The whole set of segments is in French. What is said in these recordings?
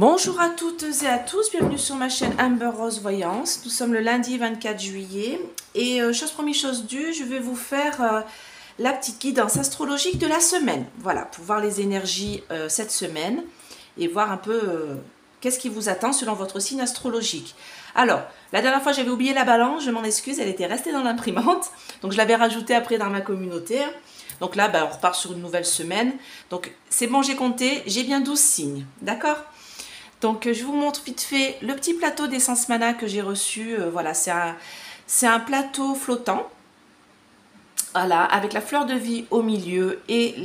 Bonjour à toutes et à tous, bienvenue sur ma chaîne Amber Rose Voyance. Nous sommes le lundi 24 juillet et chose promise chose due, je vais vous faire la petite guidance astrologique de la semaine. Voilà, pour voir les énergies cette semaine et voir un peu qu'est-ce qui vous attend selon votre signe astrologique. Alors, la dernière fois j'avais oublié la balance, je m'en excuse, elle était restée dans l'imprimante, donc je l'avais rajoutée après dans ma communauté. Donc là, on repart sur une nouvelle semaine. Donc c'est bon, j'ai compté, j'ai bien 12 signes, d'accord ? Donc je vous montre vite fait le petit plateau d'essence mana que j'ai reçu. Voilà, c'est un plateau flottant. Voilà, avec la fleur de vie au milieu et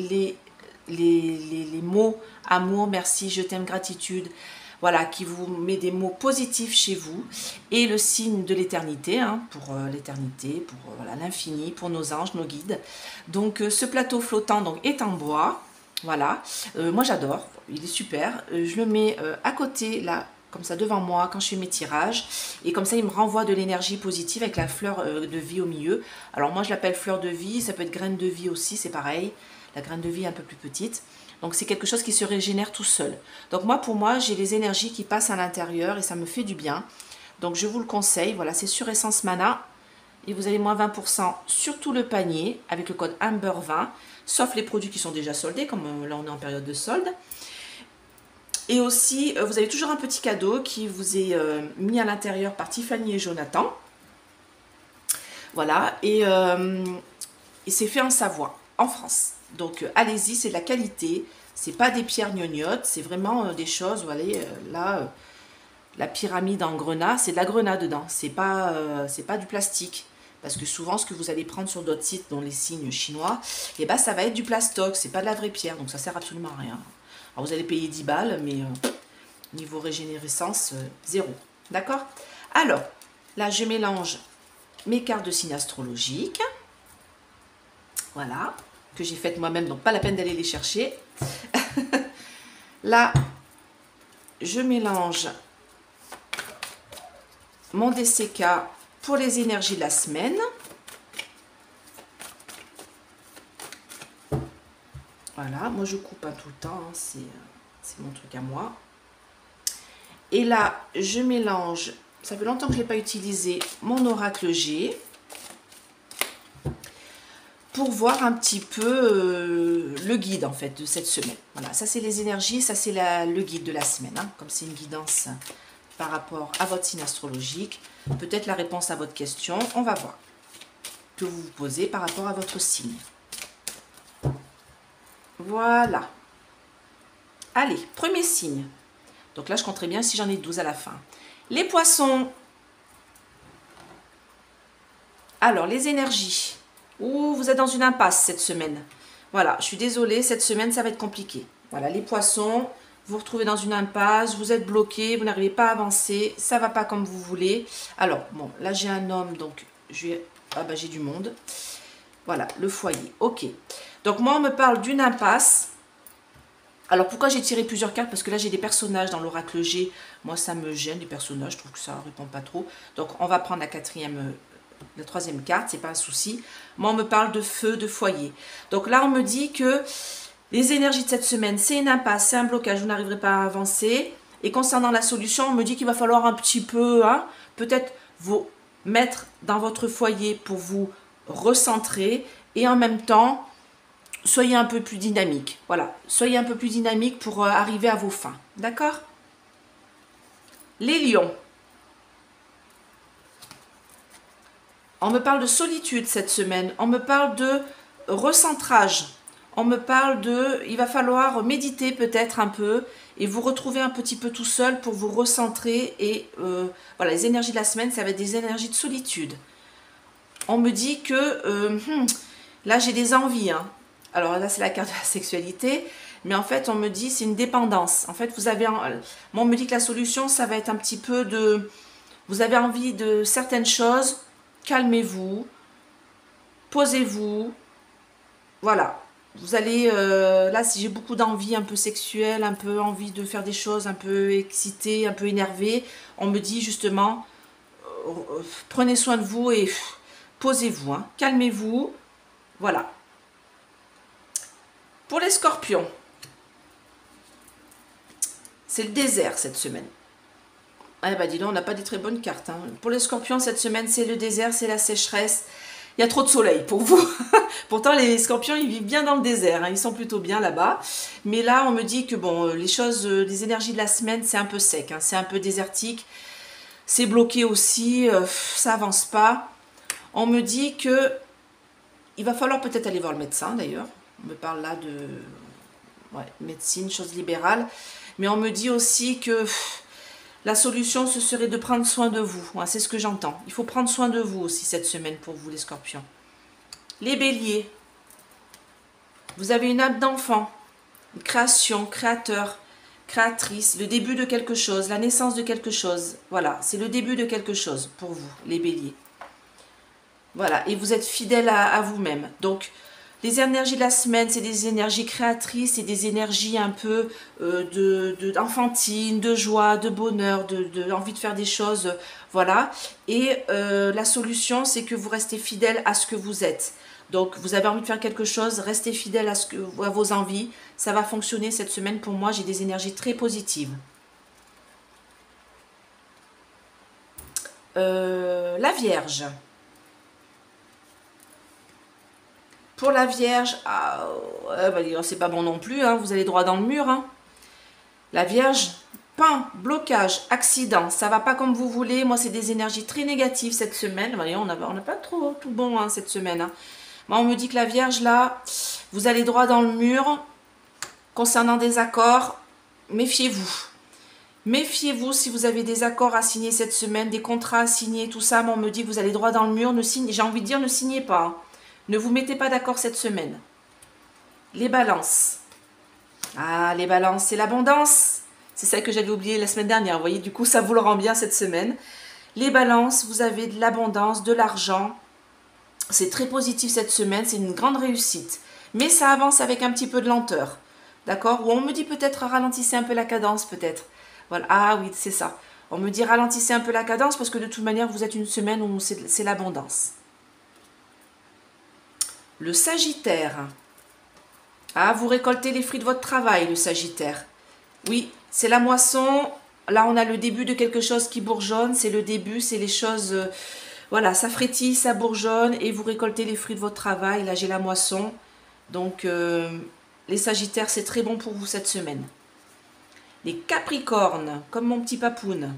les mots amour, merci, je t'aime, gratitude. Voilà, qui vous met des mots positifs chez vous. Et le signe de l'éternité, hein, pour l'éternité, pour voilà, l'infini, pour nos anges, nos guides. Donc ce plateau flottant donc, est en bois. Voilà, moi j'adore, il est super. Je le mets à côté, là, comme ça devant moi, quand je fais mes tirages. Et comme ça, il me renvoie de l'énergie positive avec la fleur de vie au milieu. Alors moi, je l'appelle fleur de vie, ça peut être graine de vie aussi, c'est pareil. La graine de vie est un peu plus petite. Donc c'est quelque chose qui se régénère tout seul. Donc moi, pour moi, j'ai les énergies qui passent à l'intérieur et ça me fait du bien. Donc je vous le conseille, voilà, c'est sur Essence Mana. Et vous avez moins 20% sur tout le panier avec le code AMBER20, sauf les produits qui sont déjà soldés, comme là on est en période de solde. Et aussi, vous avez toujours un petit cadeau qui vous est mis à l'intérieur par Tiffany et Jonathan. Voilà, et c'est fait en Savoie, en France. Donc allez-y, c'est de la qualité, c'est pas des pierres gnognottes, c'est vraiment des choses, vous voyez, là, la pyramide en grenat, c'est de la grenat dedans, c'est pas du plastique. Parce que souvent, ce que vous allez prendre sur d'autres sites, dont les signes chinois, et ça va être du plastoc, c'est pas de la vraie pierre, donc ça sert absolument à rien. Alors vous allez payer 10 balles, mais niveau régénérescence, zéro. D'accord? Alors, là, je mélange mes cartes de signes astrologiques. Voilà, que j'ai faites moi-même, donc pas la peine d'aller les chercher. Là, je mélange mon DCK pour les énergies de la semaine. Voilà, moi je coupe tout le temps, hein, c'est mon truc à moi. Et là, je mélange, ça fait longtemps que je ne l'ai pas utilisé, mon oracle G. Pour voir un petit peu le guide en fait de cette semaine. Voilà, ça c'est les énergies, ça c'est le guide de la semaine. Hein, comme c'est une guidance par rapport à votre signe astrologique, peut-être la réponse à votre question, on va voir, que vous vous posez par rapport à votre signe. Voilà. Allez, premier signe. Donc là, je compterai bien si j'en ai 12 à la fin. Les poissons. Alors, les énergies. Ouh, vous êtes dans une impasse cette semaine. Voilà, je suis désolée, cette semaine, ça va être compliqué. Voilà, les poissons, vous vous retrouvez dans une impasse, vous êtes bloqué, vous n'arrivez pas à avancer, ça ne va pas comme vous voulez. Alors, bon, là, j'ai un homme, donc j'ai du monde. Voilà, le foyer, ok. Donc, moi, on me parle d'une impasse. Alors, pourquoi j'ai tiré plusieurs cartes? Parce que là, j'ai des personnages dans l'oracle G. Moi, ça me gêne, les personnages, je trouve que ça ne répond pas trop. Donc, on va prendre la troisième carte, c'est pas un souci. Moi, on me parle de feu, de foyer. Donc là, on me dit que les énergies de cette semaine, c'est une impasse, c'est un blocage, vous n'arriverez pas à avancer. Et concernant la solution, on me dit qu'il va falloir un petit peu, hein, peut-être vous mettre dans votre foyer pour vous recentrer. Et en même temps, soyez un peu plus dynamique. Voilà, soyez un peu plus dynamique pour arriver à vos fins. D'accord? Les lions. On me parle de solitude cette semaine. On me parle de recentrage. On me parle de... Il va falloir méditer peut-être un peu et vous retrouver un petit peu tout seul pour vous recentrer. Et voilà, les énergies de la semaine, ça va être des énergies de solitude. On me dit que... là, j'ai des envies. Hein. Alors là, c'est la carte de la sexualité. Mais en fait, on me dit c'est une dépendance. En fait, vous avez... Moi, on me dit que la solution, ça va être un petit peu de... Vous avez envie de certaines choses... Calmez-vous, posez-vous, voilà. Vous allez, là, si j'ai beaucoup d'envie un peu sexuelle, un peu envie de faire des choses un peu excitées, un peu énervées, on me dit justement, prenez soin de vous et posez-vous, hein, calmez-vous, voilà. Pour les scorpions, c'est le désert cette semaine. Ah bah dis donc, on n'a pas des très bonnes cartes. Hein. Pour les scorpions, cette semaine, c'est le désert, c'est la sécheresse. Il y a trop de soleil pour vous. Pourtant, les scorpions, ils vivent bien dans le désert. Hein. Ils sont plutôt bien là-bas. Mais là, on me dit que bon, les choses, les énergies de la semaine, c'est un peu sec. Hein. C'est un peu désertique. C'est bloqué aussi. Ça avance pas. On me dit que il va falloir peut-être aller voir le médecin, d'ailleurs. On me parle là de médecine, chose libérale. Mais on me dit aussi que la solution, ce serait de prendre soin de vous. Ouais, c'est ce que j'entends. Il faut prendre soin de vous aussi cette semaine pour vous, les scorpions. Les béliers. Vous avez une âme d'enfant. Une création, créateur, créatrice. Le début de quelque chose, la naissance de quelque chose. Voilà, c'est le début de quelque chose pour vous, les béliers. Voilà, et vous êtes fidèle à vous-même. Donc, les énergies de la semaine, c'est des énergies créatrices et des énergies un peu enfantines, de joie, de bonheur, de envie de faire des choses, voilà. Et la solution, c'est que vous restez fidèle à ce que vous êtes. Donc, vous avez envie de faire quelque chose, restez fidèle à vos envies. Ça va fonctionner cette semaine pour moi, j'ai des énergies très positives. La Vierge. Pour la Vierge, c'est pas bon non plus, hein, vous allez droit dans le mur. Hein. La Vierge, pain, blocage, accident, ça va pas comme vous voulez. Moi, c'est des énergies très négatives cette semaine. Voyez, on n'a pas trop tout bon hein, cette semaine. Hein. Moi, on me dit que la Vierge, là, vous allez droit dans le mur. Concernant des accords, méfiez-vous. Méfiez-vous si vous avez des accords à signer cette semaine, des contrats à signer, tout ça. Moi, on me dit que vous allez droit dans le mur. J'ai envie de dire, ne signez pas. Hein. Ne vous mettez pas d'accord cette semaine. Les balances. Ah, les balances, c'est l'abondance. C'est ça que j'avais oublié la semaine dernière. Vous voyez, du coup, ça vous le rend bien cette semaine. Les balances, vous avez de l'abondance, de l'argent. C'est très positif cette semaine. C'est une grande réussite. Mais ça avance avec un petit peu de lenteur. D'accord? Ou on me dit peut-être ralentissez un peu la cadence, peut-être. Voilà. Ah oui, c'est ça. On me dit ralentissez un peu la cadence parce que de toute manière, vous êtes une semaine où c'est l'abondance. Le Sagittaire. Ah, vous récoltez les fruits de votre travail, le Sagittaire. Oui, c'est la moisson. Là, on a le début de quelque chose qui bourgeonne. C'est le début, c'est les choses... voilà, ça frétille, ça bourgeonne. Et vous récoltez les fruits de votre travail. Là, j'ai la moisson. Donc, les Sagittaires, c'est très bon pour vous cette semaine. Les Capricornes, comme mon petit papoun.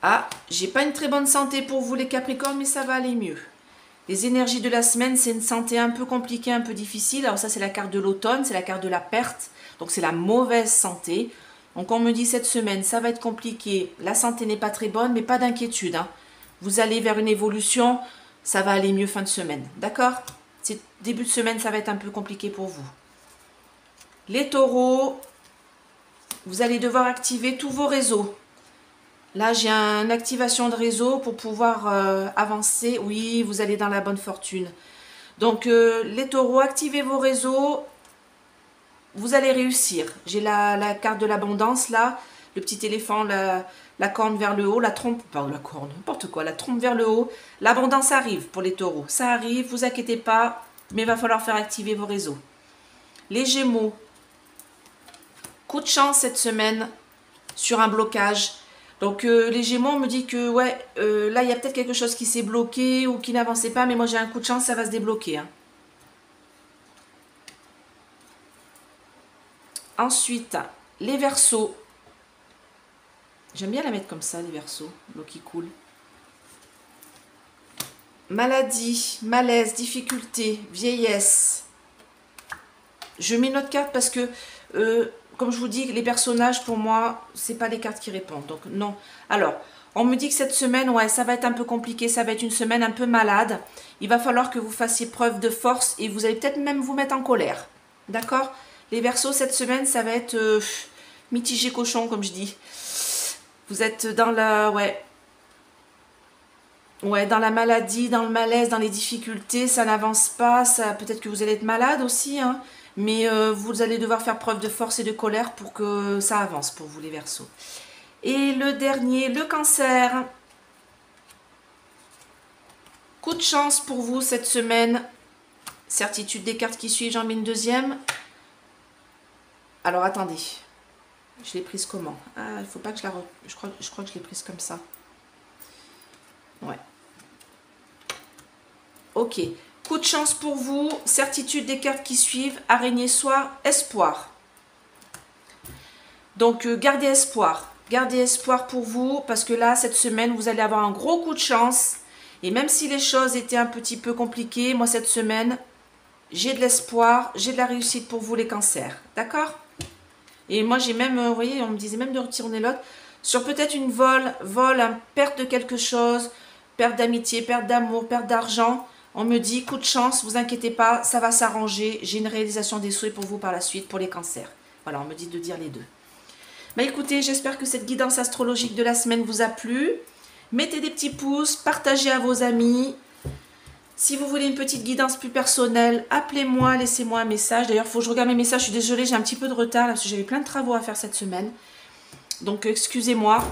Ah, j'ai pas une très bonne santé pour vous, les Capricornes, mais ça va aller mieux. Les énergies de la semaine, c'est une santé un peu compliquée, un peu difficile. Alors ça, c'est la carte de l'automne, c'est la carte de la perte. Donc c'est la mauvaise santé. Donc on me dit cette semaine, ça va être compliqué. La santé n'est pas très bonne, mais pas d'inquiétude. Hein. Vous allez vers une évolution, ça va aller mieux fin de semaine. D'accord? Début de semaine, ça va être un peu compliqué pour vous. Les taureaux, vous allez devoir activer tous vos réseaux. Là, j'ai une activation de réseau pour pouvoir avancer. Oui, vous allez dans la bonne fortune. Donc, les taureaux, activez vos réseaux. Vous allez réussir. J'ai la carte de l'abondance, là. Le petit éléphant, la corne vers le haut, la trompe, pas la corne, n'importe quoi, la trompe vers le haut. L'abondance arrive pour les taureaux. Ça arrive, vous inquiétez pas, mais il va falloir faire activer vos réseaux. Les Gémeaux. Coup de chance cette semaine sur un blocage. Donc les Gémeaux, on me dit que ouais, là il y a peut-être quelque chose qui s'est bloqué ou qui n'avançait pas, mais moi j'ai un coup de chance, ça va se débloquer. Hein. Ensuite, les Verseaux. J'aime bien la mettre comme ça, les Verseaux, l'eau qui coule. Maladie, malaise, difficulté, vieillesse. Je mets notre carte parce que... comme je vous dis, les personnages, pour moi, c'est pas les cartes qui répondent. Donc, non. Alors, on me dit que cette semaine, ouais, ça va être un peu compliqué. Ça va être une semaine un peu malade. Il va falloir que vous fassiez preuve de force et vous allez peut-être même vous mettre en colère. D'accord? Les Verseaux, cette semaine, ça va être mitigé cochon, comme je dis. Vous êtes dans la... Ouais, dans la maladie, dans le malaise, dans les difficultés. Ça n'avance pas. Peut-être que vous allez être malade aussi, hein. Mais vous allez devoir faire preuve de force et de colère pour que ça avance pour vous les Verseaux. Et le dernier, le Cancer. Coup de chance pour vous cette semaine. Certitude des cartes qui suivent, j'en mets une deuxième. Alors, attendez. Je l'ai prise comment? Ah, il faut pas que je la... Je crois que je l'ai prise comme ça. Ouais. Ok. Coup de chance pour vous. Certitude des cartes qui suivent. Araignée soir. Espoir. Donc, gardez espoir. Gardez espoir pour vous. Parce que là, cette semaine, vous allez avoir un gros coup de chance. Et même si les choses étaient un petit peu compliquées, moi, cette semaine, j'ai de l'espoir. J'ai de la réussite pour vous, les cancers. D'accord? Et moi, j'ai même, vous voyez, on me disait même de retourner l'autre. Sur peut-être une perte de quelque chose, perte d'amitié, perte d'amour, perte d'argent. On me dit, coup de chance, vous inquiétez pas, ça va s'arranger. J'ai une réalisation des souhaits pour vous par la suite, pour les cancers. Voilà, on me dit de dire les deux. Bah écoutez, j'espère que cette guidance astrologique de la semaine vous a plu. Mettez des petits pouces, partagez à vos amis. Si vous voulez une petite guidance plus personnelle, appelez-moi, laissez-moi un message. D'ailleurs, il faut que je regarde mes messages. Je suis désolée, j'ai un petit peu de retard là, parce que j'avais plein de travaux à faire cette semaine. Donc, excusez-moi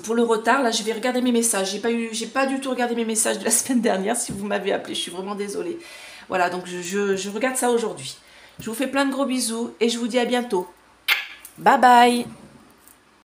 pour le retard. Là, je vais regarder mes messages. J'ai pas du tout regardé mes messages de la semaine dernière. Si vous m'avez appelé, je suis vraiment désolée. Voilà, donc je regarde ça aujourd'hui. Je vous fais plein de gros bisous et je vous dis à bientôt. Bye bye!